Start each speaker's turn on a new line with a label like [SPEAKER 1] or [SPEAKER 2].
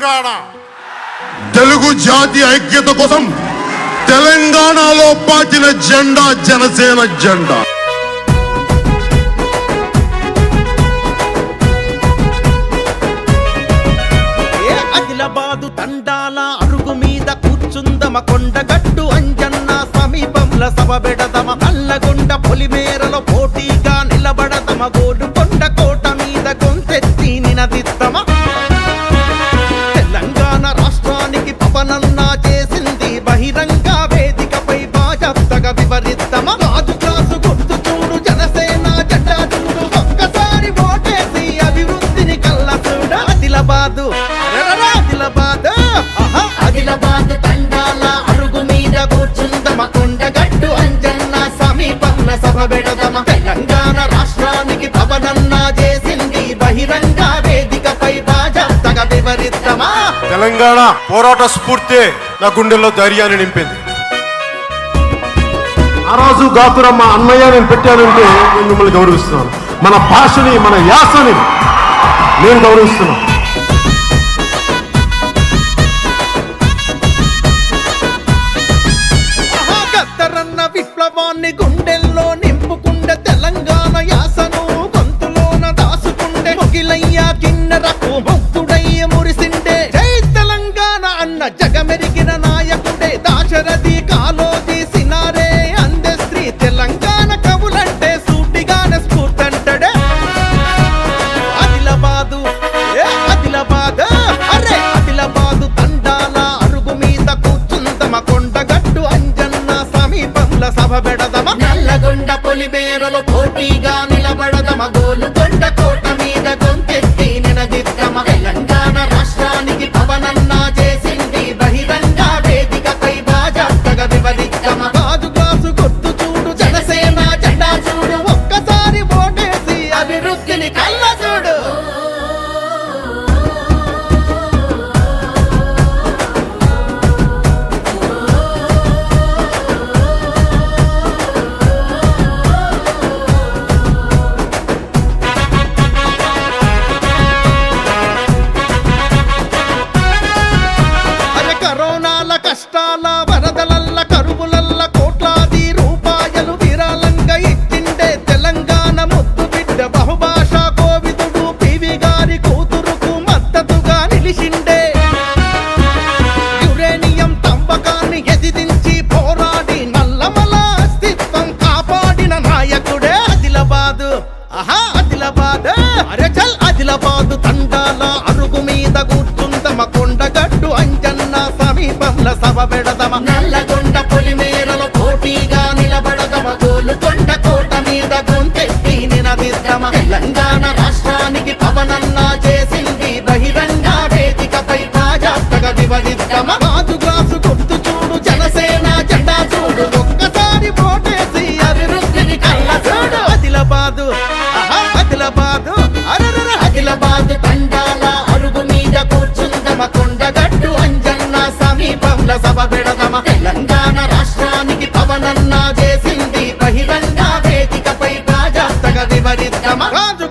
[SPEAKER 1] తెలంగాణ.
[SPEAKER 2] తెలుగు జాతి ఐక్యత కోసం తెలంగాణలో పాతిన జెండా జనసేన జెండా.
[SPEAKER 3] ఆదిలాబాదు తండాల అరుగు మీద కూర్చుందమ కొండగట్టు అంజన్న సమీపంలో సభ పెడదమ నల్లగొండ పొలిమేరలో పోటీగా నిలబడదమ గోలుకొండ కోట మీద గొంతెత్తి నినదిద్దమ తెలంగాణ రాష్ట్రానికి పవనన్నా చేసింది బహిరంగ వేదికపై బాజప్తగా వివరిద్దమ రాజు క్లాసు గుర్తు చూడు జనసేన జెండా చూడు ఒక్కసారి ఓటేసి అభివృద్ధిని కళ్ళ చూడ ఆదిలాబాదు
[SPEAKER 4] ఆదిలాబాదు తండాల అరుగు మీద కూర్చుందమ కొండగట్టు అంజన్న సమీపంలో సభ పెడదమ తెలంగాణ రాష్ట్రానికి పవనన్నా చేసింది బహిరంగ వేదికపై బాజప్తగా వివరిద్దమా.
[SPEAKER 1] తెలంగాణ పోరాట స్ఫూర్తి నా గుండెల్లో ధైర్యాన్ని నింపింది.
[SPEAKER 5] ఆ రోజు గాతురమ్మ అన్నయ్య నేను పెట్టానంటే నేను మిమ్మల్ని గౌరవిస్తున్నాను. మన భాషని మన యాసని నేను గౌరవిస్తున్నాను.
[SPEAKER 3] విప్లవాన్ని గుండెల్లో నింపుకుండే తెలంగాణ యాసను గొంతులోన దాసుకుండే మొగిలయ్య కిన్నెరకు భక్తుడయ్య మురిసిండే జై తెలంగాణ అన్న జగమెరిగిన నాయకుడే దాశరథి కాలోజీ సినారే అందే శ్రీ తెలంగాణ కవులంటే సూటిగానే స్ఫూర్తంటడే ఆదిలాబాదు ఆదిలాబాదు తండాల అరుగు మీద కూర్చుందమ కొండగట్టు అంజన్న సమీపంలో సభ పెడదమ
[SPEAKER 4] నల్లగొండ పొలిమేరలో పోటీగా నిలబడదమ గోలుకొండ కోట మీద గొంతెత్తి నినదిద్దమ తెలంగాణ రాష్ట్రానికి పవనన్నా చేసింది బహిరంగ వేదికపై బాజప్తగా వివరిద్దమ
[SPEAKER 3] రాజు క్లాసు గుర్తు చూడు
[SPEAKER 4] జనసేన జెండా చూడు
[SPEAKER 3] ఒక్కసారి ఓటేసి
[SPEAKER 4] అభివృద్ధిని కళ్ళ చూడు.
[SPEAKER 3] కరోనాల కష్టాల వరదలల్ల కరువులల్ల కోట్లాది రూపాయలు విరాళంగా ఇచ్చిండే తెలంగాణ ముద్దు బిడ్డ బహుభాషా కోవిదుడు పివి గారి కూతురుకు మద్దతుగా నిలిచిండే యురేనియం తంబకాన్ని ఎదిరించి పోరాడి నల్లమల అస్తిత్వం కాపాడిన నాయకుడే ఆదిలాబాదు. ఆదిలాబాదు తండాల అరుగు మీద కూర్చుందమ కొండగట్టు అంజన్న సమీపంలో సభ పెడదమ
[SPEAKER 4] నల్లగొండ పొలిమేరలో పోటీగా నిలబడదమ గోలుకొండ కోట మీద గొంతెత్తి నినదిద్దమ తెలంగాణ రాష్ట్రానికి పవనన్నా చేసింది బహిరంగ వేదికపై బాజప్తగా వివరిద్దమ
[SPEAKER 3] రాజు గ్లాసు గుర్తు చూడు జనసేన జెండా చూడు ఒక్కసారి ఓటేసి
[SPEAKER 4] అభివృద్ధిని కళ్ళ చూడు.
[SPEAKER 3] ఆదిలాబాదు
[SPEAKER 4] ఆదిలాబాదు తండాల అరుగు మీద కూర్చుందమ కొండగట్టు అంజన్న సమీపంలో సభ పెడదమ తెలంగాణ రాష్ట్రానికి పవనన్నా చేసింది బహిరంగ వేదికపై బాజప్తగా వివరిద్దమ
[SPEAKER 3] రాజు